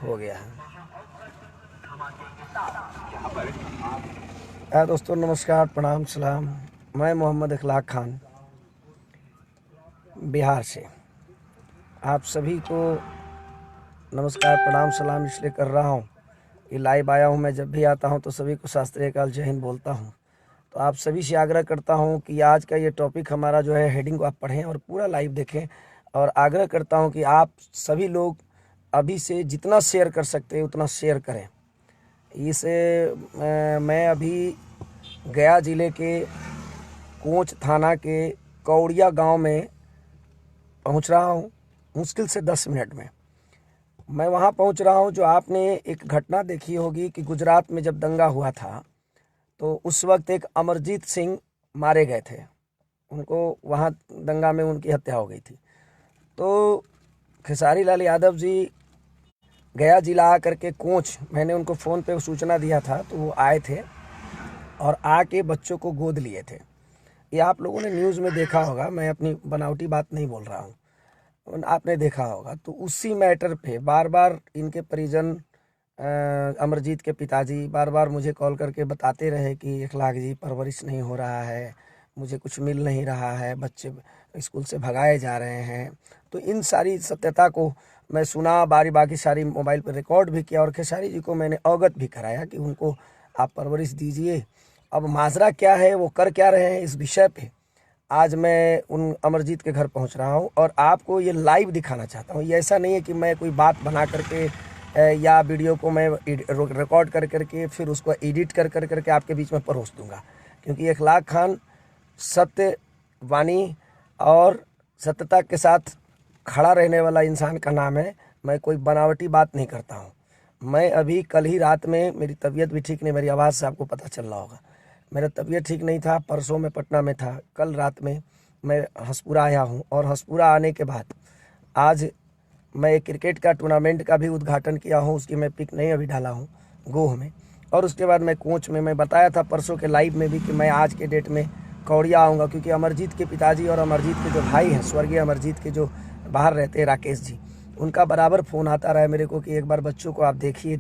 हो गया है। दोस्तों नमस्कार, प्रणाम, सलाम। मैं मोहम्मद इखलाक खान बिहार से आप सभी को नमस्कार, प्रणाम, सलाम इसलिए कर रहा हूँ कि लाइव आया हूँ। मैं जब भी आता हूँ तो सभी को शास्त्रीय काल जय हिंद बोलता हूँ। तो आप सभी से आग्रह करता हूँ कि आज का ये टॉपिक हमारा जो है, हेडिंग को आप पढ़ें और पूरा लाइव देखें। और आग्रह करता हूँ कि आप सभी लोग अभी से जितना शेयर कर सकते हैं उतना शेयर करें। मैं अभी गया ज़िले के कोंच थाना के कौड़िया गांव में पहुंच रहा हूं। मुश्किल से 10 मिनट में मैं वहां पहुंच रहा हूं। जो आपने एक घटना देखी होगी कि गुजरात में जब दंगा हुआ था तो उस वक्त एक अमरजीत सिंह मारे गए थे। उनको वहां दंगा में उनकी हत्या हो गई थी। तो खेसारी लाल यादव जी गया जिला आकर के कोंच, मैंने उनको फ़ोन पे सूचना दिया था तो वो आए थे और आके बच्चों को गोद लिए थे। ये आप लोगों ने न्यूज़ में देखा होगा, मैं अपनी बनावटी बात नहीं बोल रहा हूँ, आपने देखा होगा। तो उसी मैटर पे बार बार इनके परिजन, अमरजीत के पिताजी बार बार मुझे कॉल करके बताते रहे कि इखलाक जी परवरिश नहीं हो रहा है, मुझे कुछ मिल नहीं रहा है, बच्चे स्कूल से भगाए जा रहे हैं। तो इन सारी सत्यता को मैं सुना, बाकी सारी मोबाइल पर रिकॉर्ड भी किया और खेसारी जी को मैंने अवगत भी कराया कि उनको आप परवरिश दीजिए। अब माजरा क्या है, वो कर क्या रहे हैं, इस विषय पे आज मैं उन अमरजीत के घर पहुंच रहा हूं और आपको ये लाइव दिखाना चाहता हूं। ये ऐसा नहीं है कि मैं कोई बात बना करके या वीडियो को मैं रिकॉर्ड कर करके फिर उसको एडिट कर करके आपके बीच में परोस दूंगा, क्योंकि इखलाक खान सत्यवाणी और सत्यता के साथ खड़ा रहने वाला इंसान का नाम है। मैं कोई बनावटी बात नहीं करता हूँ। मैं अभी कल ही रात में, मेरी तबीयत भी ठीक नहीं, मेरी आवाज़ से आपको पता चल रहा होगा, मेरा तबीयत ठीक नहीं था। परसों मैं पटना में था, कल रात में मैं हंसपुरा आया हूँ और हंसपुरा आने के बाद आज मैं एक क्रिकेट का टूर्नामेंट का भी उद्घाटन किया हूँ। उसकी मैं पिक नहीं अभी डाला हूँ गोह में। और उसके बाद मैं कोच में, मैं बताया था परसों के लाइव में भी कि मैं आज के डेट में कौड़िया आऊँगा, क्योंकि अमरजीत के पिताजी और अमरजीत के जो भाई हैं, स्वर्गीय अमरजीत के जो बाहर रहते हैं राकेश जी, उनका बराबर फ़ोन आता रहा है मेरे को कि एक बार बच्चों को आप देखिए।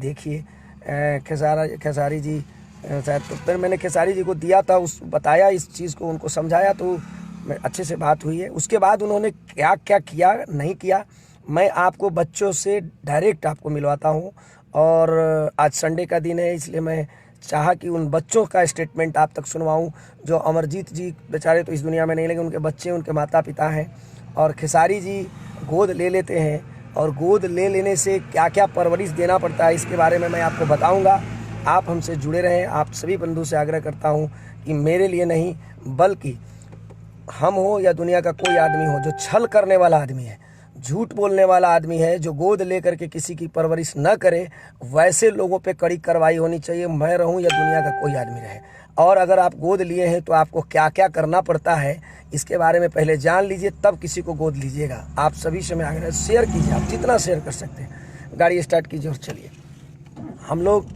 खेसारी जी शायद, तो फिर मैंने खेसारी जी को दिया था, उस बताया इस चीज़ को, उनको समझाया, तो अच्छे से बात हुई है। उसके बाद उन्होंने क्या क्या किया नहीं किया, मैं आपको बच्चों से डायरेक्ट आपको मिलवाता हूँ। और आज संडे का दिन है, इसलिए मैं चाहा कि उन बच्चों का स्टेटमेंट आप तक सुनवाऊँ। जो अमरजीत जी बेचारे तो इस दुनिया में नहीं, लेकिन उनके बच्चे, उनके माता पिता हैं। और खेसारी जी गोद ले लेते हैं और गोद ले लेने से क्या क्या परवरिश देना पड़ता है, इसके बारे में मैं आपको बताऊंगा। आप हमसे जुड़े रहें। आप सभी बंधु से आग्रह करता हूं कि मेरे लिए नहीं, बल्कि हम हो या दुनिया का कोई आदमी हो जो छल करने वाला आदमी है, झूठ बोलने वाला आदमी है, जो गोद लेकर के किसी की परवरिश न करे, वैसे लोगों पे कड़ी कार्रवाई होनी चाहिए। मैं रहूं या दुनिया का कोई आदमी रहे। और अगर आप गोद लिए हैं तो आपको क्या क्या करना पड़ता है, इसके बारे में पहले जान लीजिए, तब किसी को गोद लीजिएगा। आप सभी से मैं आग्रह, शेयर कीजिए, आप जितना शेयर कर सकते हैं। गाड़ी स्टार्ट कीजिए और चलिए। हम लोग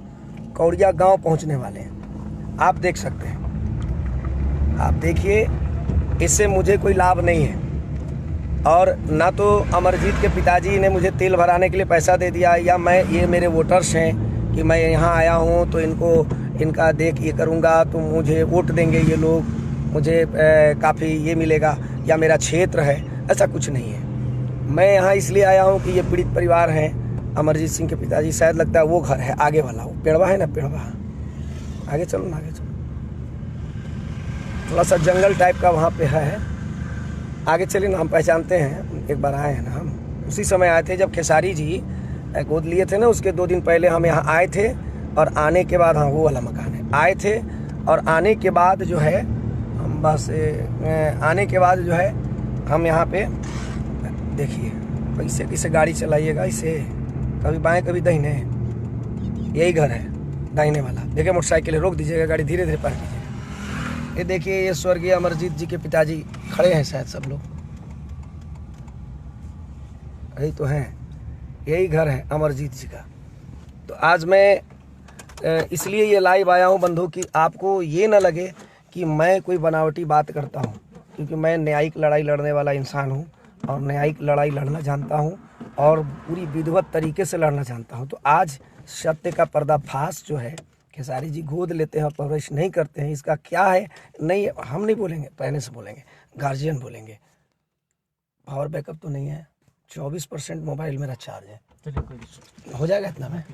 कौड़िया गांव पहुंचने वाले हैं, आप देख सकते हैं। आप देखिए, इससे मुझे कोई लाभ नहीं है और ना तो अमरजीत के पिताजी ने मुझे तेल भराने के लिए पैसा दे दिया, या ये मेरे वोटर्स हैं कि मैं यहाँ आया हूँ तो इनका देख ये करूँगा तो मुझे वोट देंगे ये लोग, मुझे काफ़ी ये मिलेगा, या मेरा क्षेत्र है। ऐसा कुछ नहीं है। मैं यहाँ इसलिए आया हूँ कि ये पीड़ित परिवार हैं। अमरजीत सिंह के पिताजी, शायद लगता है वो घर है आगे वाला, वो पेड़वा है ना, पेड़वा। आगे चलो ना, आगे चलो, थोड़ा सा जंगल टाइप का वहाँ पे है। आगे चलिए ना, हम पहचानते हैं, एक बार आए हैं ना हम। उसी समय आए थे जब खेसारी जी गोद लिए थे ना, उसके 2 दिन पहले हम यहाँ आए थे। और आने के बाद, हाँ वो वाला मकान है, आए थे। और आने के बाद जो है हम बस आने के बाद जो है हम यहाँ पे देखिए, कैसे कैसे गाड़ी चलाइएगा, इसे कभी बाएं कभी दाहिने। यही घर है दाहिने वाला, देखिए मोटरसाइकिल रोक दीजिएगा, गाड़ी धीरे धीरे पार कीजिएगा। ये देखिए, ये स्वर्गीय अमरजीत जी के पिताजी खड़े हैं, शायद सब लोग यही तो हैं, यही घर है अमरजीत जी का। तो आज मैं इसलिए ये लाइव आया हूँ बंधु, कि आपको ये ना लगे कि मैं कोई बनावटी बात करता हूँ, क्योंकि मैं न्यायिक लड़ाई लड़ने वाला इंसान हूँ और न्यायिक लड़ाई लड़ना जानता हूँ। और पूरी विधिवत तरीके से लड़ना जानता हूँ। तो आज सत्य का पर्दाफाश जो है, खेसारी जी गोद लेते हैं और परवरिश नहीं करते हैं, इसका क्या है? नहीं, हम नहीं बोलेंगे, पहले से बोलेंगे, गार्जियन बोलेंगे। पावर बैकअप तो नहीं है, 24% मोबाइल मेरा चार्ज है, हो जाएगा इतना में।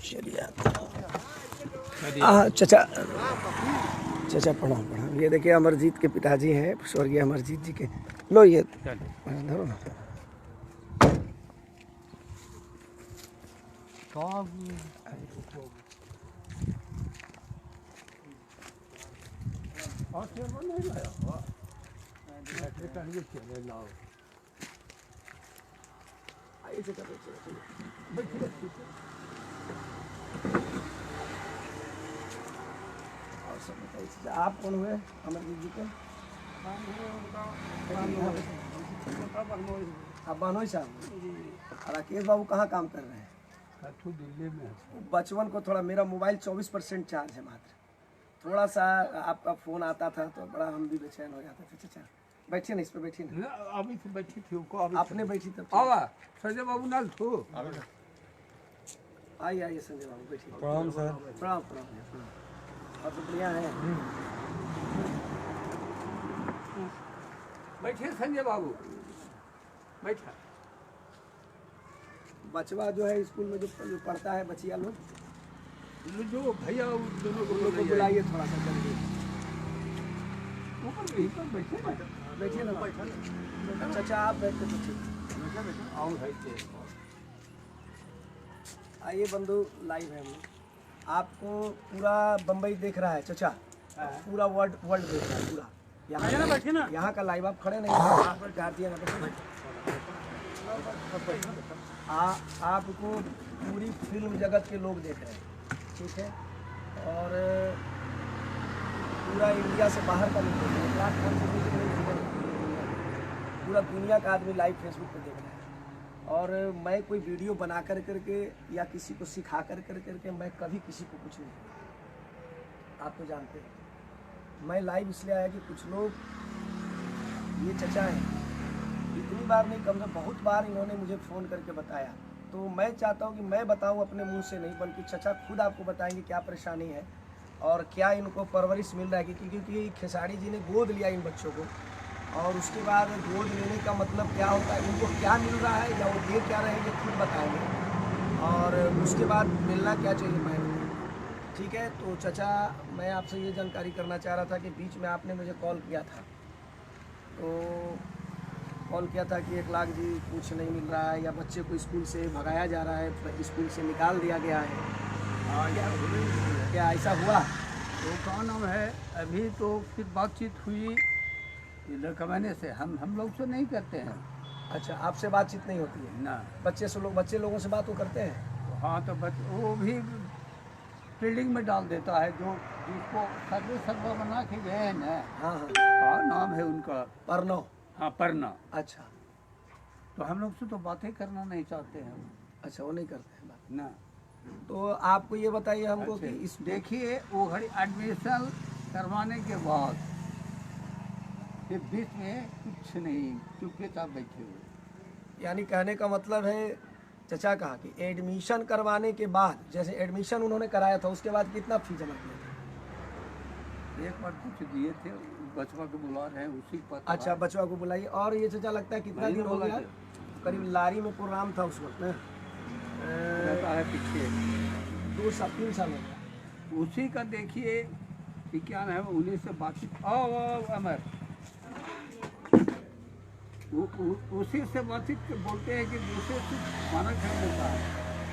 चलिए चाचा प्रणाम। ये देखिए अमरजीत के पिताजी हैं, स्वर्गीय अमरजीत जी के। लो ये धरो ना। आप कौन हुए अमरजीत जी के? आप बानोई साहब। राकेश बाबू कहाँ काम कर रहे हैं? दिल्ली में। बचपन को थोड़ा, मेरा मोबाइल 24% चार्ज है मात्र। थोड़ा सा आपका फ़ोन आता था तो बड़ा हम भी बेचैन हो जाते थे। चाचा बैठिए ना, इस पर बैठिए ना। अभी तो बैठी थी उनको, आपने बैठी तब। संजय बाबू नाल थो। आइए संजय बाबू बैठिए। प्रणाम सर। प्रणाम। और तो बढ़िया है। बैठिए संजय बाबू, बैठा। बचवा जो है स्कूल में जो पढ़ता है, बचिया लोग, जो भैया दोनों उन लोग को बुलाइए थोड़ा सा जल्दी। ऊपर यहीं पर बैठे ना, बैठिए ना चाचा, आप बैठते तो ठीक। आओ भाई के। आइए बंधु, लाइव है हम लोग। आपको पूरा बम्बई देख रहा है चाचा, पूरा वर्ल्ड देख रहा है पूरा। यहाँ का लाइव, आप खड़े नहीं, गार्जियन आपको पूरी फिल्म जगत के लोग देख रहे हैं, ठीक है? और पूरा इंडिया से बाहर का लोग देख रहे हैं, प्लेटफॉर्म से देख रहे हैं, पूरा दुनिया का आदमी लाइव फेसबुक पर देख रहा है। और मैं कोई वीडियो बना कर करके या किसी को सिखा कर करके मैं कभी किसी को कुछ नहीं किया, आप तो जानते हैं। मैं लाइव इसलिए आया कि कुछ लोग, ये चचा हैं, इतनी बार नहीं, कम से बहुत बार इन्होंने मुझे फ़ोन करके बताया। तो मैं चाहता हूँ कि मैं बताऊँ अपने मुंह से नहीं, बल्कि चचा खुद आपको बताएंगे क्या परेशानी है और क्या इनको परवरिश मिल रहा है। क्योंकि खेसारी जी ने गोद लिया इन बच्चों को, और उसके बाद गोद लेने का मतलब क्या होता है, इनको क्या मिल रहा है या वो दे क्या रहे हैं, ये खुद बताएंगे। और उसके बाद मिलना क्या चाहिए मैं, ठीक है? तो चचा, मैं आपसे ये जानकारी करना चाह रहा था कि बीच में आपने मुझे कॉल किया था, तो कॉल किया था कि 1 लाख जी कुछ नहीं मिल रहा है, या बच्चे को स्कूल से भगाया जा रहा है, स्कूल से निकाल दिया गया है। क्या ऐसा हुआ? तो क्या नाम है, अभी तो फिर बातचीत हुई लड़कवाने से, हम लोग से नहीं करते हैं। अच्छा, आपसे बातचीत नहीं होती है ना? बच्चे लोगों से बात वो करते हैं? हाँ, तो वो भी फील्डिंग में डाल देता है, जो जिसको सर्वे बना के गए हैं ना। हाँ, नाम है उनका परनो। हाँ, परना। अच्छा, तो हम लोग से तो बातें करना नहीं चाहते हैं। अच्छा, वो नहीं करते हैं बात ना। तो आपको ये बताइए हमको कि इस, देखिए, वो घड़ी एडमिशन करवाने के बाद फिर बीच में कुछ नहीं, चुपचाप बैठे हुए। यानी कहने का मतलब है चचा कहा कि एडमिशन करवाने के बाद, जैसे एडमिशन उन्होंने कराया था, उसके बाद कितना फी जमा किया था? एक बार कुछ दिए थे, बचवा को बुला रहे हैं, उसी पर। अच्छा, बचवा को बुलाइए। और ये चचा लगता है कितना दिन हो गया? करीब लारी में प्रोग्राम था उस वक्त में, रहता है पीछे 2-3 साल हो गया। उसी का देखिए कि क्या नाम है, उन्हीं से बातचीत। आओ अमर, उसी से बातचीत के बोलते हैं कि दूसरे से माना कर देता है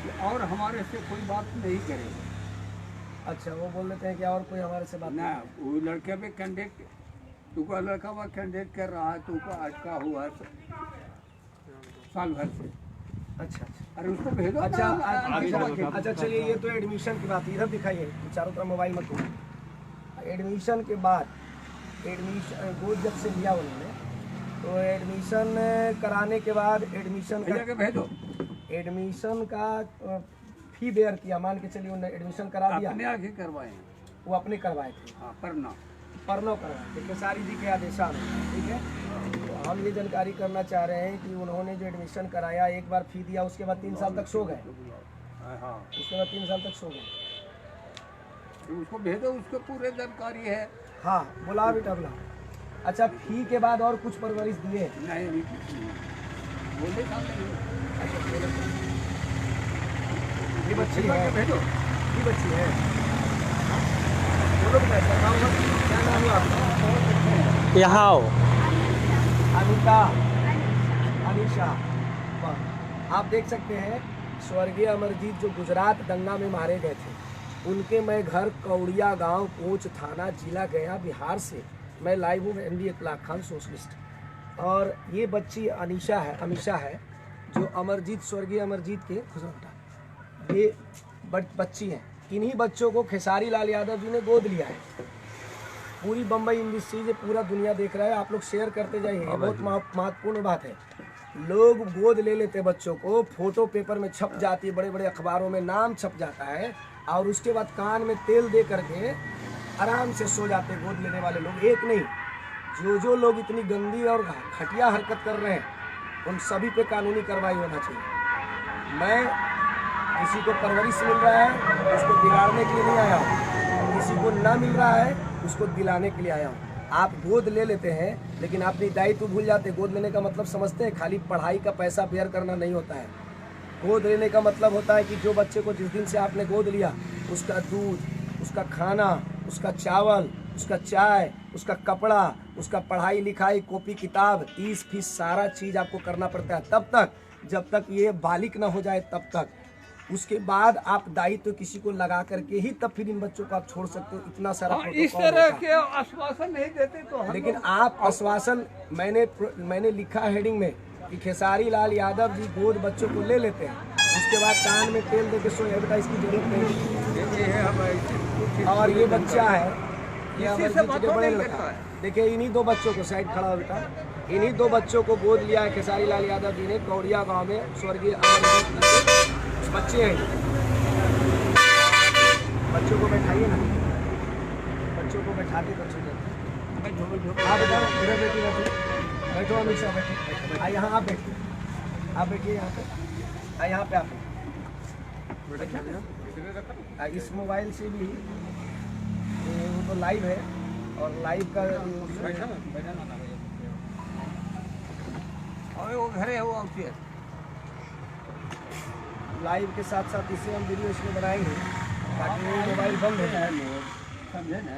कि और हमारे से कोई बात नहीं करेगा। अच्छा, वो बोल देते हैं कि और कोई हमारे से बात ना, वो लड़के पे कैंडिडेट, तुमको लड़का वह कैंडिडेट कर रहा है, तुमको अटका हुआ है साल भर से। अच्छा, अरे उसको भेजो। अच्छा, चलिए, ये तो एडमिशन की बात, इधर दिखाइए, चारों तरफ मोबाइल मत दो। एडमिशन के बाद, एडमिशन गोद जब से लिया उन्होंने, तो एडमिशन कराने के बाद एडमिशन का फी बेयर किया, मान के चलिए उन्होंने एडमिशन करा दिया, अपने आगे करवाए हैं, वो अपने करवाए थे। हाँ, परना। परनो करवाए थे खेसारी जी के आदेशानुसार, ठीक है। तो हम ये जानकारी करना चाह रहे हैं कि उन्होंने जो एडमिशन कराया, एक बार फी दिया, उसके बाद 3 साल तक सो गए, हाँ, उसके बाद 3 साल तक सो गए। तो उसको भेजो, उसको पूरे जानकारी है। हाँ, बुला बेटा बुला। अच्छा, फी के बाद और कुछ परवरिश दिए? नहीं, अभी कुछ नहीं बोले था नहीं। ये बच्ची भेजो, है, भेजो। ये बच्ची है, बोलो बेटा, क्या नाम है आपका? यहाँ आओ। अनिता, अनीशा। वाह। आप देख सकते हैं स्वर्गीय अमरजीत जो गुजरात दंगा में मारे गए थे, उनके मैं घर कौड़िया गांव, कोच थाना, जिला गया, बिहार से मैं लाइव हूँ, MD इतलाक खान सोशलिस्ट। और ये बच्ची अनीशा है जो अमरजीत, स्वर्गीय अमरजीत के ये बच्ची हैं। इन्हीं बच्चों को खेसारी लाल यादव जी ने गोद लिया है। पूरी बम्बई इंडस्ट्री से पूरा दुनिया देख रहा है, आप लोग शेयर करते जाइए, ये बहुत महत्वपूर्ण बात है। लोग गोद ले लेते बच्चों को, फोटो पेपर में छप जाती है, बड़े बड़े अखबारों में नाम छप जाता है, और उसके बाद कान में तेल दे करके आराम से सो जाते गोद लेने वाले लोग। एक नहीं, जो लोग इतनी गंदी और घटिया हरकत कर रहे हैं, उन सभी पे कानूनी कार्रवाई होना चाहिए। मैं किसी को परवरिश मिल रहा है उसको बिगाड़ने के लिए नहीं आया हूँ, किसी को ना मिल रहा है उसको दिलाने के लिए आया हूँ। आप गोद ले लेते हैं लेकिन अपनी दायित्व भूल जाते। गोद लेने का मतलब समझते हैं, खाली पढ़ाई का पैसा बेयर करना नहीं होता है। गोद लेने का मतलब होता है कि जो बच्चे को जिस दिन से आपने गोद लिया, उसका दूध, उसका खाना, उसका चावल, उसका चाय, उसका कपड़ा, उसका पढ़ाई लिखाई, कॉपी किताब, 30 फीस सारा चीज़ आपको करना पड़ता है, तब तक जब तक ये बालिक ना हो जाए तब तक। उसके बाद आप दायित्व किसी को लगा करके ही तब फिर इन बच्चों को आप छोड़ सकते हो। इतना सारा इस प्रोटोकॉल तरह होता है। के आश्वासन नहीं देते तो हम लेकिन लोग- आप आश्वासन, मैंने लिखा हेडिंग में कि खेसारी लाल यादव जी गोद बच्चों को ले लेते हैं, उसके बाद कान में तेल देके सोए, बेटा इसकी जरूरत नहीं। ये है हमारे और ये बच्चा है, ये इसी से अमरजीत जी बात के बड़े नहीं लड़का करता है। है। देखिए इन्हीं 2 बच्चों को, साइड खड़ा हो बेटा, इन्हीं 2 बच्चों को गोद लिया है खेसारी लाल यादव जी ने कौड़िया गांव में। स्वर्गीय अमरजीत जी के बच्चे हैं। बच्चों को बैठाइए ना, बच्चों को बैठाते तो अच्छी लगती। आप बताओ, इधर बैठी बैठो, बैठो अमीशा, बैठो। यहाँ आप बैठिए, आप बैठिए यहाँ पे, यहाँ पे आप इस मोबाइल से भी वो तो लाइव है, और लाइव का और वो घर है वो आउट लाइव के साथ साथ इसे हम वीडियो इसमें बनाएंगे ताकि वो मोबाइल बंद हो जाए। समझे ना।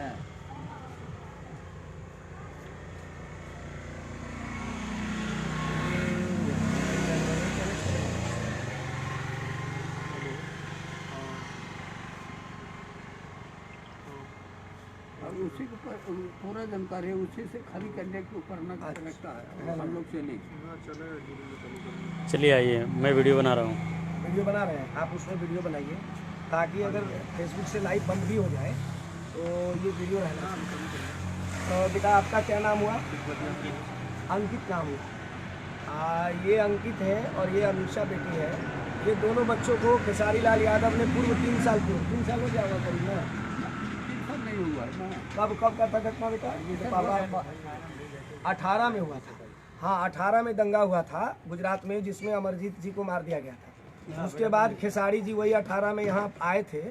और उसी के ऊपर पूरा जानकारी है, उसी से खाली करने के ऊपर न लगता है। हम लोग चले चलिए आइए, मैं वीडियो बना रहा हूँ। वीडियो बना रहे हैं, आप उसमें वीडियो बनाइए ताकि अगर फेसबुक से लाइव बंद भी हो जाए तो ये वीडियो रहना चाहिए। तो बेटा आपका क्या नाम हुआ? अंकित नाम हुआ। ये अंकित है और ये अमीशा बेटी है। ये दोनों बच्चों को खेसारी लाल यादव ने पूर्व 3 साल हो गया होगा करीब ना? नहीं हुआ है ना। कब का था घटना बेटा? 18 में हुआ था। हाँ, 18 में दंगा हुआ था गुजरात में, जिसमें अमरजीत जी को मार दिया गया था। उसके बाद खेसारी जी वही 18 में यहाँ आए थे,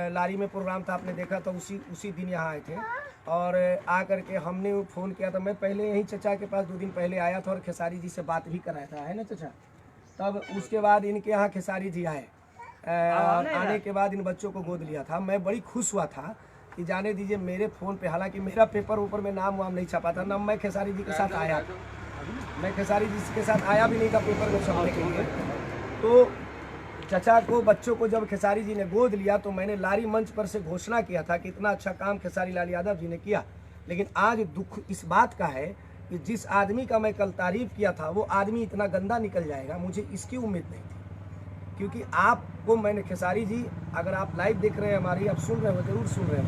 लारी में प्रोग्राम था, आपने देखा था, उसी दिन यहाँ आए थे। और आ करके हमने फ़ोन किया था। मैं पहले यहीं चचा के पास 2 दिन पहले आया था और खेसारी जी से बात भी कराया था, है ना चचा? तब उसके बाद इनके यहाँ खेसारी जी आए। आने के बाद इन बच्चों को गोद लिया था। मैं बड़ी खुश हुआ था कि जाने दीजिए मेरे फ़ोन पे, हालांकि मेरा पेपर ऊपर में नाम वाम नहीं छपा था ना, मैं खेसारी जी के साथ आया था, मैं खेसारी जी के साथ आया भी नहीं था पेपर में छपने के लिए। तो चचा को, बच्चों को जब खेसारी जी ने गोद लिया तो मैंने लारी मंच पर से घोषणा किया था कि इतना अच्छा काम खेसारी लाल यादव जी ने किया। लेकिन आज दुख इस बात का है कि जिस आदमी का मैं कल तारीफ किया था वो आदमी इतना गंदा निकल जाएगा, मुझे इसकी उम्मीद नहीं थी। क्योंकि आपको मैंने, खेसारी जी अगर आप लाइव देख रहे हैं हमारी, आप सुन रहे हो, जरूर सुन रहे हो,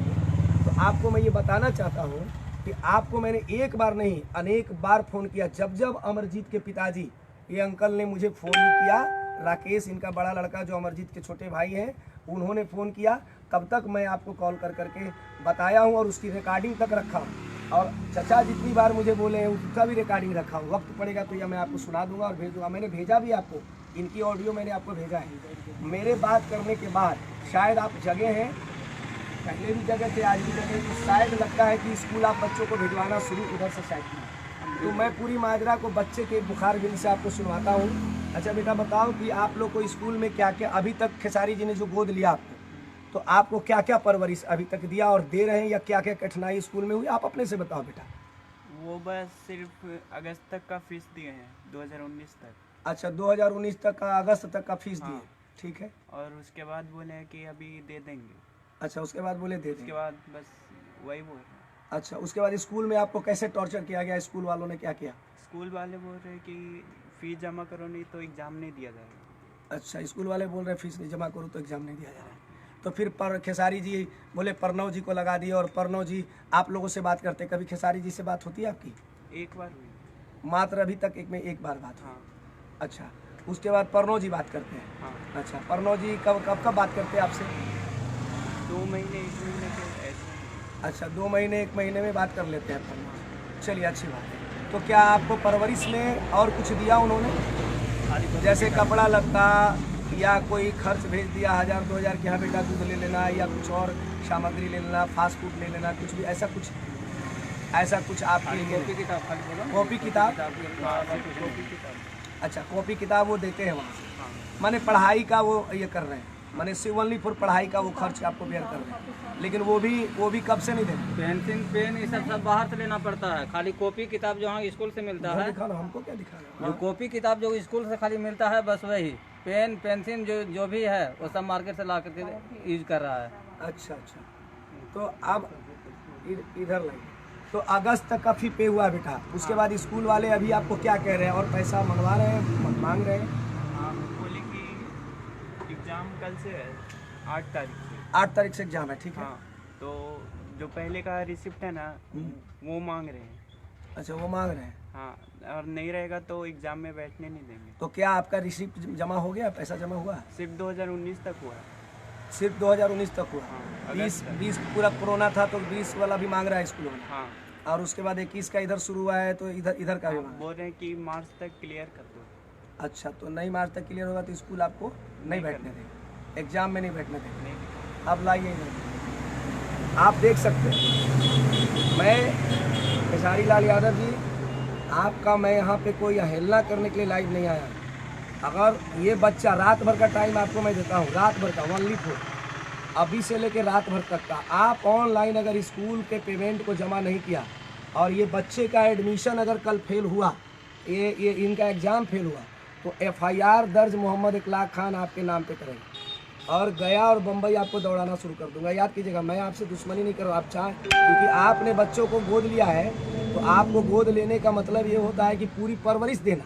तो आपको मैं ये बताना चाहता हूँ कि आपको मैंने एक बार नहीं अनेक बार फ़ोन किया। जब अमरजीत के पिताजी, ये अंकल ने मुझे फ़ोन किया, राकेश इनका बड़ा लड़का जो अमरजीत के छोटे भाई हैं, उन्होंने फ़ोन किया, तब तक मैं आपको कॉल कर करके बताया हूँ और उसकी रिकॉर्डिंग तक रखा हूँ। और चचा जितनी बार मुझे बोले हैं उसका भी रिकॉर्डिंग रखा हूँ। वक्त पड़ेगा तो यह मैं आपको सुना दूंगा और भेज दूंगा। मैंने भेजा भी आपको, इनकी ऑडियो मैंने आपको भेजा है। मेरे बात करने के बाद शायद आप जगह हैं, पहले भी जगह थे, आज भी जगह, तो शायद लगता है कि स्कूल आप बच्चों को भिजवाना शुरू उधर से शायद किया। तो मैं पूरी माजरा को बच्चे के बुखार बिल से आपको सुनवाता हूँ। अच्छा बेटा बताओ कि आप लोग को स्कूल में क्या क्या अभी तक खेसारी जी ने जो गोद लिया आपको, तो आपको क्या क्या परवरिश अभी तक दिया और दे रहे हैं, या क्या क्या कठिनाई स्कूल में हुई, आप अपने से बताओ बेटा। वो बस सिर्फ अगस्त तक का फीस दिए हैं, 2019 तक। अच्छा 2019 तक का, अगस्त तक का फीस दिए, हाँ। ठीक है। और उसके बाद बोले हैं कि अभी दे देंगे। अच्छा उसके बाद बोले दे उसके देंगे। बाद बस वही बोल रहे हैं। अच्छा उसके बाद स्कूल में आपको कैसे टॉर्चर किया गया, स्कूल वालों ने क्या किया? स्कूल वाले बोल रहे हैं कि फीस जमा करो नहीं तो एग्ज़ाम नहीं दिया जाएगा। अच्छा स्कूल वाले बोल रहे हैं फीस नहीं जमा करो तो एग्जाम नहीं दिया जा रहा है। तो फिर पर खेसारी जी बोले प्रणव जी को लगा दिए, और प्रणव जी आप लोगों से बात करते, कभी खेसारी जी से बात होती है आपकी? एक बार हुई। मात्र अभी तक एक बार बात हुई। हाँ अच्छा उसके बाद प्रणव जी बात करते हैं। हाँ। अच्छा प्रणव जी कब कब कब बात करते हैं आपसे? 2 महीने 1 महीने के ऐसे। अच्छा 2 महीने 1 महीने में बात कर लेते हैं प्रणव जी। चलिए अच्छी बात है। तो क्या आपको परवरिश में और कुछ दिया उन्होंने, जैसे कपड़ा लत्ता या कोई खर्च भेज दिया 1000-2000 कि हाँ बेटा दूध ले लेना, या कुछ और सामग्री ले लेना, फास्ट फूड ले लेना, कुछ भी ऐसा कुछ आपके लिए? कॉपी किताब खाली बोलो। कॉपी किताब? हाँ सिर्फ कॉपी किताब। अच्छा कॉपी किताब वो देते हैं वहाँ से, हाँ माने पढ़ाई का वो ये कर रहे हैं, माने सिर्फ ओनली फॉर पढ़ाई का वो खर्च आपको बेयर कर रहे हैं, लेकिन वो भी कब से नहीं देते? पेंसिल पेन ये सब बाहर से लेना पड़ता है। खाली कॉपी किताब जो यहाँ स्कूल से मिलता है, दिखा लो हमको, क्या दिखा जो कॉपी किताब जो स्कूल से खाली मिलता है बस वही। पेन पेंसिल जो भी है वो सब मार्केट से ला करके यूज कर रहा है। अच्छा तो अब इधर लगे, तो अगस्त तक का फी पे हुआ बेटा। उसके बाद स्कूल वाले अभी आपको क्या कह रहे हैं, और पैसा मंगवा रहे हैं, मांग रहे हैं? हाँ बोले कि एग्ज़ाम कल से है, 8 तारीख से। 8 तारीख से एग्जाम है, ठीक है। हाँ तो जो पहले का रिसिप्ट है ना वो मांग रहे हैं। अच्छा वो मांग रहे हैं। हाँ और नहीं रहेगा तो एग्ज़ाम में बैठने नहीं देंगे। तो क्या आपका रिसिप्ट जमा हो गया, पैसा जमा हुआ? सिर्फ 2019 तक हुआ है। सिर्फ 2019 तक हुआ। हाँ, 20 अगस्त तक। 20 पूरा कोरोना था तो 20 वाला भी मांग रहा है स्कूल वाला, हाँ और उसके बाद 21 का इधर शुरू हुआ है तो इधर का भी मांग। बोल रहे हैं कि मार्च तक क्लियर कर दो। अच्छा तो नहीं मार्च तक क्लियर होगा तो स्कूल आपको नहीं बैठने देगा, एग्जाम में नहीं बैठने देगा। नहीं अब लाइए इधर, आप देख सकते हैं मैं खेसारी लाल यादव जी आपका, मैं यहाँ पे कोई अवहेलना करने के लिए लाइव नहीं आया। अगर ये बच्चा रात भर का टाइम आपको मैं देता हूँ, रात भर का ओनली फॉर अभी से लेके रात भर तक का, आप ऑनलाइन अगर स्कूल के पेमेंट को जमा नहीं किया और ये बच्चे का एडमिशन अगर कल फेल हुआ, ये इनका एग्ज़ाम फेल हुआ, तो FIR दर्ज मोहम्मद इकलाक खान आपके नाम पे करेंगे और गया और बम्बई आपको दौड़ाना शुरू कर दूंगा। याद कीजिएगा मैं आपसे दुश्मनी नहीं कर रहा, आप चाहें, क्योंकि आपने बच्चों को गोद लिया है तो आपको गोद लेने का मतलब ये होता है कि पूरी परवरिश देना,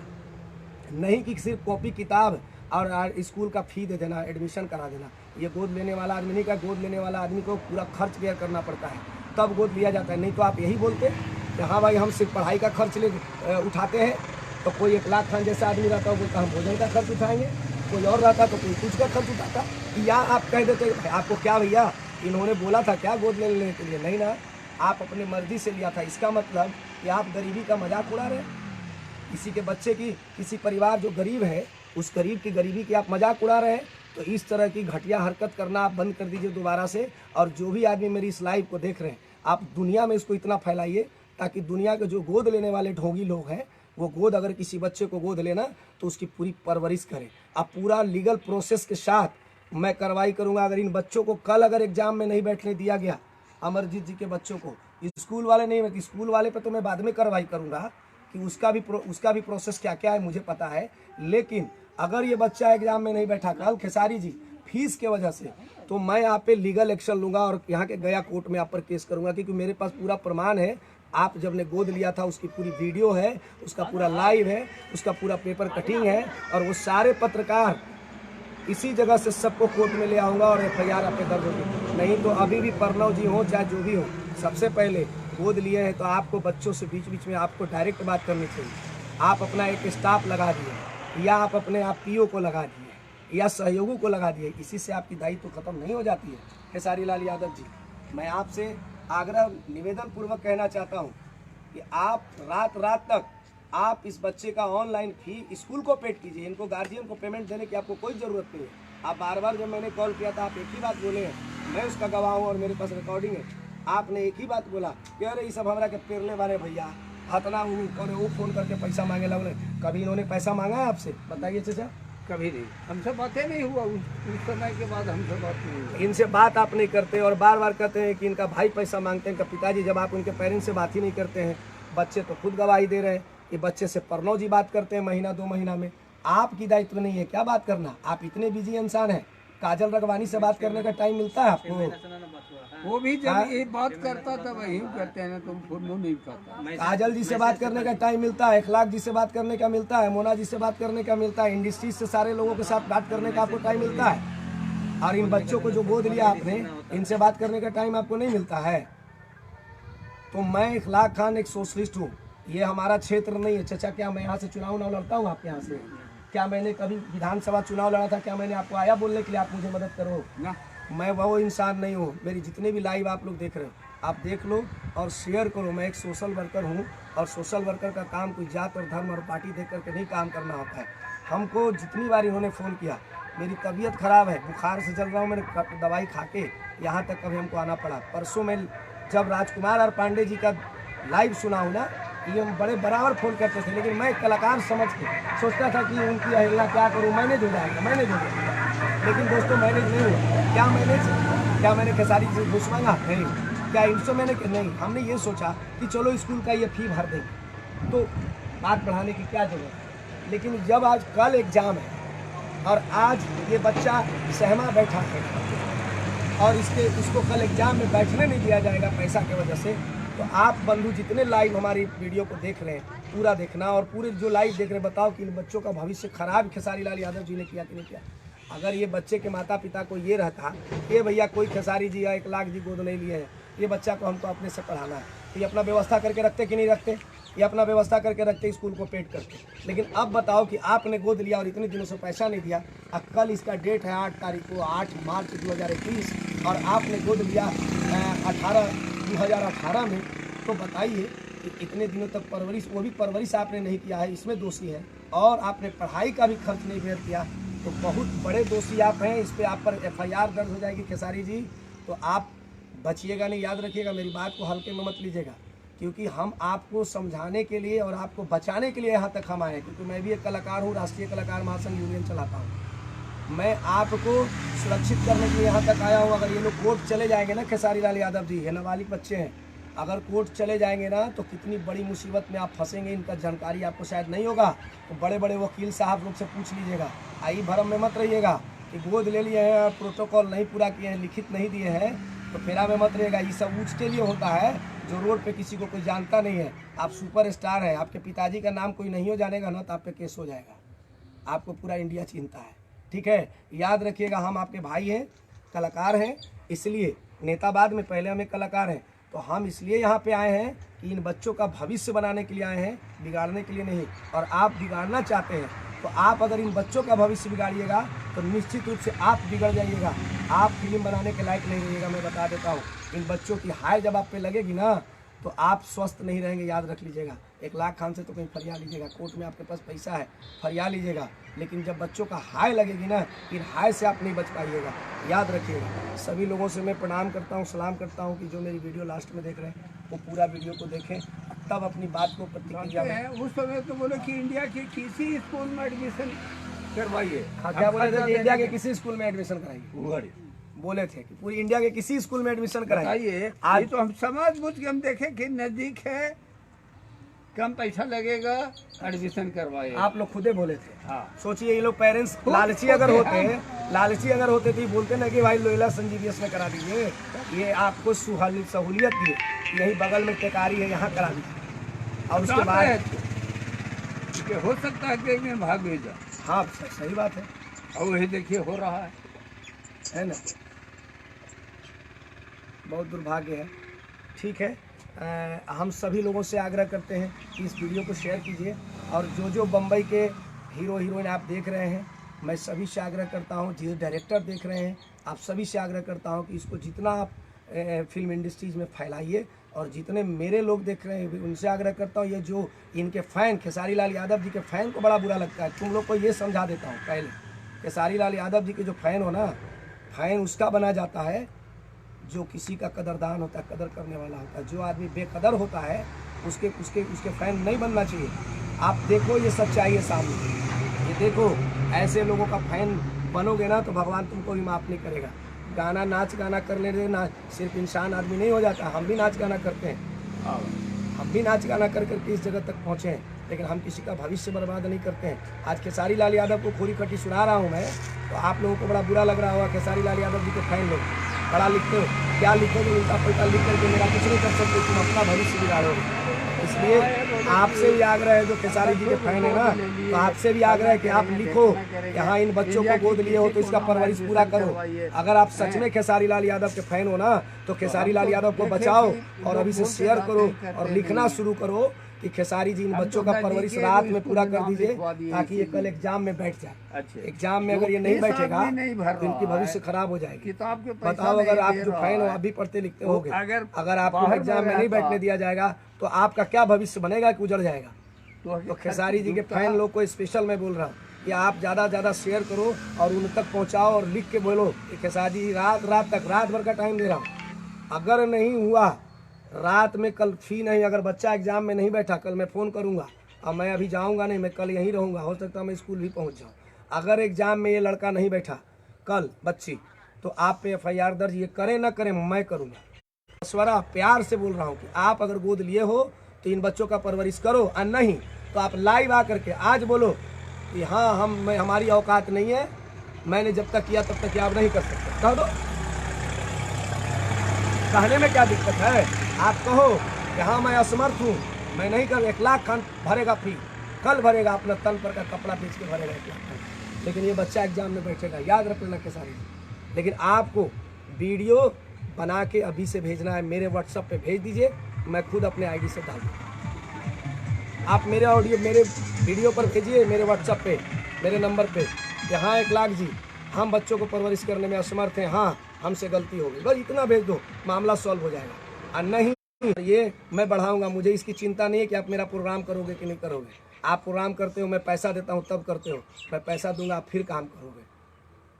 नहीं कि सिर्फ कॉपी किताब और स्कूल का फी दे देना, एडमिशन करा देना। ये गोद लेने वाला आदमी नहीं का, गोद लेने वाला आदमी को पूरा खर्च बेयर करना पड़ता है, तब गोद लिया जाता है। नहीं तो आप यही बोलते कि हाँ भाई हम सिर्फ पढ़ाई का खर्च उठाते हैं, तो कोई इकलाक खान जैसा आदमी रहता है बोलता हम भोजन का खर्च उठाएंगे, कोई और रहता तो कोई कुछ का खर्च उठाता, या आप कह देते आपको क्या भैया इन्होंने बोला था क्या गोद लेने के लिए? नहीं ना, आप अपनी मर्जी से लिया था। इसका मतलब कि आप गरीबी का मजाक उड़ा रहे हैं, किसी के बच्चे की, किसी परिवार जो गरीब है उस गरीब की गरीबी की आप मजाक उड़ा रहे हैं। तो इस तरह की घटिया हरकत करना आप बंद कर दीजिए दोबारा से। और जो भी आदमी मेरी इस लाइव को देख रहे हैं, आप दुनिया में इसको इतना फैलाइए ताकि दुनिया के जो गोद लेने वाले ढोंगी लोग हैं वो गोद, अगर किसी बच्चे को गोद लेना तो उसकी पूरी परवरिश करें। अब पूरा लीगल प्रोसेस के साथ मैं कार्रवाई करूंगा। अगर इन बच्चों को कल अगर एग्जाम में नहीं बैठने दिया गया, अमरजीत जी के बच्चों को, स्कूल वाले नहीं, स्कूल वाले पे तो मैं बाद में कार्रवाई करूंगा कि उसका भी प्रोसेस क्या क्या है मुझे पता है। लेकिन अगर ये बच्चा एग्जाम में नहीं बैठा कल खेसारी जी फीस के वजह से, तो मैं आप पे लीगल एक्शन लूंगा और यहाँ के गया कोर्ट में आप पर केस करूंगा, क्योंकि मेरे पास पूरा प्रमाण है। आप जब ने गोद लिया था उसकी पूरी वीडियो है, उसका पूरा लाइव है, उसका पूरा पेपर कटिंग है, और वो सारे पत्रकार इसी जगह से सबको कोर्ट में ले आऊँगा और FIR आप पे दर्ज होगी। नहीं तो अभी भी प्रणव जी हो चाहे जो भी हो, सबसे पहले गोद लिए हैं तो आपको बच्चों से बीच बीच में आपको डायरेक्ट बात करनी चाहिए। आप अपना एक स्टाफ लगा दिए या आप अपने आप PO को लगा दिए, या सहयोगों को लगा दिए, इसी से आपकी दायित्व तो खत्म नहीं हो जाती है। खेसारी लाल यादव जी, मैं आपसे आग्रह निवेदन पूर्वक कहना चाहता हूँ कि आप रात रात तक आप इस बच्चे का ऑनलाइन फी स्कूल को पेड कीजिए। इनको गार्जियन को पेमेंट देने की आपको कोई ज़रूरत नहीं है। आप बार बार जब मैंने कॉल किया था आप एक ही बात बोले हैं, मैं उसका गवाह हूँ और मेरे पास रिकॉर्डिंग है। आपने एक ही बात बोला कि अरे ये सब हमारा के पेरने वाले भैया हतना वो फ़ोन करके पैसा मांगे लगे। कभी इन्होंने पैसा मांगा है आपसे? बताइए चाचा। कभी नहीं, हमसे बातें नहीं हुआ उस समय के बाद हमसे बात नहीं हुई। इनसे बात आप नहीं करते और बार बार कहते हैं कि इनका भाई पैसा मांगते हैं, इनका पिताजी। जब आप उनके पेरेंट्स से बात ही नहीं करते हैं, बच्चे तो खुद गवाही दे रहे हैं कि बच्चे से परनौ जी बात करते हैं महीना 2 महीना में। आपकी दायित्व नहीं है क्या बात करना? आप इतने बिजी इंसान हैं, काजल रगवानी से बात करने का टाइम मिलता है आपको? वो भी जब ये बात करता था वही करते हैं, तुम फोन नहीं करता। काजल जी से बात करने का टाइम मिलता है, इखलाक जी से बात करने का मिलता है, मोना जी से बात करने का मिलता है, इंडस्ट्री से सारे लोगों के साथ बात करने का आपको टाइम मिलता है। और इन बच्चों को जो गोद लिया आपने, इनसे बात करने का टाइम आपको नहीं मिलता है। तो मैं इखलाक खान एक सोशलिस्ट हूँ, ये हमारा क्षेत्र नहीं है। चाचा, क्या मैं यहाँ से चुनाव ना लड़ता हूँ आपके यहाँ से? क्या मैंने कभी विधानसभा चुनाव लड़ा था? क्या मैंने आपको आया बोलने के लिए आप मुझे मदद करो? ना, मैं वो इंसान नहीं हूँ। मेरी जितने भी लाइव आप लोग देख रहे हो, आप देख लो और शेयर करो। मैं एक सोशल वर्कर हूँ और सोशल वर्कर का काम कोई जात और धर्म और पार्टी देख करके नहीं काम करना होता है। हमको जितनी बार इन्होंने फ़ोन किया, मेरी तबीयत ख़राब है, बुखार से चल रहा हूँ, मैंने दवाई खा के यहाँ तक कभी हमको आना पड़ा। परसों मैं जब राजकुमार और पांडे जी का लाइव सुना हूँ ना, ये बड़े बराबर फ़ोन करते थे, लेकिन मैं कलाकार समझ के सोचता था कि उनकी अवहेलना क्या करूँ, मैनेज हो जाएगा, मैनेज हो जाएगा। लेकिन दोस्तों मैनेज नहीं हुआ। क्या मैनेज? क्या मैंने खेसारी से घूस मांगा? नहीं। क्या इनसे मैंने नहीं, हमने ये सोचा कि चलो स्कूल का ये फी भर देंगे तो बात बढ़ाने की क्या जरूरत है। लेकिन जब आज कल एग्ज़ाम है और आज ये बच्चा सहमा बैठा है और इसको कल एग्ज़ाम में बैठने नहीं दिया जाएगा पैसा की वजह से, तो आप बंधु जितने लाइव हमारी वीडियो को देख रहे हैं पूरा देखना, और पूरे जो लाइव देख रहे हैं बताओ कि इन बच्चों का भविष्य खराब खेसारी लाल यादव जी ने किया कि नहीं किया। अगर ये बच्चे के माता पिता को ये रहता कि भैया कोई खेसारी जी या इखलाक जी गोद नहीं लिए हैं, ये बच्चा को हमको अपने से पढ़ाना है, तो ये अपना व्यवस्था करके रखते कि नहीं रखते? ये अपना व्यवस्था करके रखते, स्कूल को पेड करते। लेकिन अब बताओ कि आपने गोद लिया और इतने दिनों से पैसा नहीं दिया, और कल इसका डेट है 8 तारीख को, 8 मार्च 2021, और आपने गोद लिया 2018 में। तो बताइए कि इतने दिनों तक परवरिश, वो भी परवरिश आपने नहीं किया है, इसमें दोषी है। और आपने पढ़ाई का भी खर्च नहीं व्यर्थ किया, तो बहुत बड़े दोषी आप हैं। इस पर आप पर FIR दर्ज हो जाएगी खेसारी जी, तो आप बचिएगा नहीं। याद रखिएगा, मेरी बात को हल्के में मत लीजिएगा, क्योंकि हम आपको समझाने के लिए और आपको बचाने के लिए यहाँ तक हम आए हैं। क्योंकि मैं भी एक कलाकार हूँ, राष्ट्रीय कलाकार महासंघ यूनियन चलाता हूँ। मैं आपको सुरक्षित करने के लिए यहाँ तक आया हूँ। अगर ये लोग कोर्ट चले जाएंगे ना, खेसारी लाल यादव जी, ये नाबालिग बच्चे हैं, अगर कोर्ट चले जाएंगे ना तो कितनी बड़ी मुसीबत में आप फंसेंगे, इनका जानकारी आपको शायद नहीं होगा। तो बड़े बड़े वकील साहब लोग से पूछ लीजिएगा। आई भरम में मत रहिएगा कि गोद ले लिए हैं, प्रोटोकॉल नहीं पूरा किए हैं, लिखित नहीं दिए हैं, तो फेरा में मत रहिएगा। ये सब ऊँच के लिए होता है जो रोड पे किसी को कोई जानता नहीं है। आप सुपर स्टार हैं, आपके पिताजी का नाम कोई नहीं हो जानेगा ना तो आप पे केस हो जाएगा। आपको पूरा इंडिया चिंता है, ठीक है? याद रखिएगा, हम आपके भाई हैं, कलाकार हैं, इसलिए नेता बाद में, पहले हम एक कलाकार हैं। तो हम इसलिए यहाँ पे आए हैं कि इन बच्चों का भविष्य बनाने के लिए आए हैं, बिगाड़ने के लिए नहीं। और आप बिगाड़ना चाहते हैं तो आप अगर इन बच्चों का भविष्य बिगाड़िएगा तो निश्चित रूप से आप बिगड़ जाइएगा। आप फिल्म बनाने के लायक नहीं रहिएगा, मैं बता देता हूँ। इन बच्चों की हाय जब आप पे लगेगी ना तो आप स्वस्थ नहीं रहेंगे, याद रख लीजिएगा। इखलाक खान से तो कहीं फरियाद लीजिएगा, कोर्ट में आपके पास पैसा है, फरियाद लीजिएगा। लेकिन जब बच्चों का हाय लगेगी ना, फिर हाय से आप नहीं बच पाइएगा, याद रखिएगा। सभी लोगों से मैं प्रणाम करता हूँ, सलाम करता हूँ कि जो मेरी वीडियो लास्ट में देख रहे हैं वो पूरा वीडियो को देखें, तब अपनी बात को प्रतिक्रिया में। उस समय तो बोले कि इंडिया के किसी स्कूल में एडमिशन करवाइए। हाँ, क्या बोले थे? इंडिया के किसी स्कूल में एडमिशन कराइए, बोले थे कि पूरी इंडिया के किसी स्कूल में एडमिशन कराइए। आज तो हम समझ बुझ के हम देखें कि नजदीक है, कम पैसा लगेगा, एडमिशन करवाए। आप लोग खुदे बोले थे। हाँ। सोचिए, ये लोग पेरेंट्स लालची अगर होते तो बोलते ना कि भाई लोयला संजीवियस में करा दीजिए, ये आपको सहूलियत दिए, यही बगल में टेकारी है, यहाँ करा दीजिए। और उसके बाद हो सकता है कि में भाग भेजा। हाँ, सही बात है। और वही देखिए हो रहा है ना? बहुत दुर्भाग्य है। ठीक है, हम सभी लोगों से आग्रह करते हैं कि इस वीडियो को शेयर कीजिए। और जो बम्बई के हीरो हीरोइन आप देख रहे हैं, मैं सभी से आग्रह करता हूँ, जो डायरेक्टर देख रहे हैं, आप सभी से आग्रह करता हूँ कि इसको जितना आप फिल्म इंडस्ट्रीज़ में फैलाइए, और जितने मेरे लोग देख रहे हैं उनसे आग्रह करता हूँ, ये जो इनके फ़ैन खेसारी लाल यादव जी के फ़ैन को बड़ा बुरा लगता है। तुम लोग को ये समझा देता हूँ पहले, खेसारी लाल यादव जी के जो फ़ैन हो ना, फ़ैन उसका बना जाता है जो किसी का कदरदान होता है, कदर करने वाला होता है। जो आदमी बेकदर होता है उसके उसके उसके फ़ैन नहीं बनना चाहिए। आप देखो ये सच्चाई है सामने, ये देखो, ऐसे लोगों का फ़ैन बनोगे ना तो भगवान तुमको भी माफ़ नहीं करेगा। गाना नाच गाना करने दे ना, सिर्फ इंसान आदमी नहीं हो जाता, हम भी नाच गाना करते हैं, हम भी नाच गाना कर करके इस जगह तक पहुँचे हैं, लेकिन हम किसी का भविष्य बर्बाद नहीं करते हैं। आज खेसारी लाल यादव को खोरी खटी सुना रहा हूँ मैं, तो आप लोगों को बड़ा बुरा लग रहा होगा। खेसारी लाल यादव जी के फैन लोग बड़ा लिखते हो, क्या लिखोगे, उल्टा पुल्टा लिख करके मेरा कुछ नहीं कर सकते, तुम अपना भविष्य बिगाड़ोगे। इसलिए आपसे भी आग्रह है, जो खेसारी जी के फैन है ना, तो आपसे भी आग्रह है कि आप लिखो कि हाँ इन बच्चों को गोद लिए हो तो इसका परवरिश पूरा करो। अगर आप सच में खेसारी लाल यादव के फैन हो ना, तो खेसारी लाल यादव को बचाओ और अभी से शेयर करो और लिखना शुरू करो कि खेसारी जी इन बच्चों का परवरिश रात में पूरा कर दीजिए, ताकि ये कल एग्जाम में बैठ जाए। एग्जाम में अगर ये नहीं बैठेगा तो इनकी भविष्य खराब हो जाएगी। बताओ, अगर आप जो फैन हो, आप भी पढ़ते लिखते होगे, अगर आपको एग्जाम में नहीं बैठने दिया जाएगा तो आपका क्या भविष्य बनेगा कि उजड़ जाएगा। तो खेसारी जी के फैन लोग को स्पेशल मैं बोल रहा हूँ कि आप ज़्यादा से ज़्यादा शेयर करो और उन तक पहुँचाओ और लिख के बोलो कि खेसारी जी रात तक, रात भर का टाइम दे रहा हूँ। अगर नहीं हुआ रात में, कल फी नहीं, अगर बच्चा एग्जाम में नहीं बैठा, कल मैं फ़ोन करूंगा और मैं अभी जाऊंगा नहीं, मैं कल यहीं रहूंगा, हो सकता है मैं स्कूल भी पहुंच जाऊं। अगर एग्जाम में ये लड़का नहीं बैठा कल बच्ची, तो आप पे FIR दर्ज, ये करें ना करें मैं करूंगा। मशवरा प्यार से बोल रहा हूं कि आप अगर गोद लिए हो तो इन बच्चों का परवरिश करो, और नहीं तो आप लाइव आकर के आज बोलो कि हाँ हमारी औकात नहीं है, मैंने जब तक किया तब तक आप नहीं कर सकते। कह दो, कहने में क्या दिक्कत है। आप कहो कि हाँ मैं असमर्थ हूँ, मैं नहीं कर, 1 लाख खान भरेगा फी, कल भरेगा, अपना तन पर का कपड़ा बेच के भरेगा 1 लाख खान, लेकिन ये बच्चा एग्जाम में बैठेगा। याद रख लेना खेसारी जी। लेकिन आपको वीडियो बना के अभी से भेजना है, मेरे व्हाट्सएप पे भेज दीजिए, मैं खुद अपने ID से डाल दूँगा। आप मेरे ऑडियो, मेरे वीडियो पर भेजिए मेरे व्हाट्सएप पे, मेरे नंबर पे कि हाँ 1 लाख जी, हम बच्चों को परवरिश करने में असमर्थ हैं, हाँ हमसे गलती हो गई, बस इतना भेज दो, मामला सॉल्व हो जाएगा। और नहीं ये मैं बढ़ाऊंगा, मुझे इसकी चिंता नहीं है कि आप मेरा प्रोग्राम करोगे कि नहीं करोगे। आप प्रोग्राम करते हो, मैं पैसा देता हूँ तब करते हो, मैं पैसा दूंगा आप फिर काम करोगे,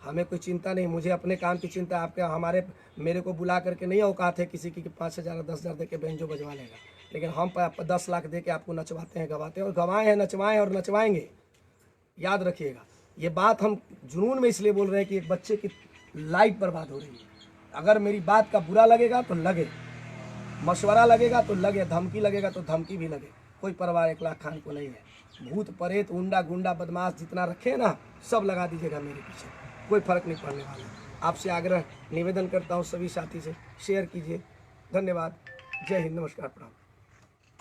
हमें कोई चिंता नहीं। मुझे अपने काम की चिंता, आपके मेरे को बुला करके नहीं औकात है किसी की 5,000 10,000 दे के बेंजो बजवा लेगा, लेकिन हम 10 लाख दे के आपको नचवाते हैं, गवाते हैं, और गवाए हैं, नचवाएं और नचवाएंगे। याद रखिएगा, ये बात हम जुनून में इसलिए बोल रहे हैं कि एक बच्चे की लाइफ बर्बाद हो रही है। अगर मेरी बात का बुरा लगेगा तो लगे, मशवरा लगेगा तो लगे, धमकी लगेगा तो धमकी भी लगे, कोई परवाह 1 लाख खान को नहीं है। भूत प्रेत उंडा गुंडा बदमाश जितना रखे ना, सब लगा दीजिएगा मेरे पीछे, कोई फर्क नहीं पड़ने वाला। आपसे आग्रह निवेदन करता हूँ, सभी साथी से शेयर कीजिए। धन्यवाद। जय हिंद, नमस्कार, प्रणाम।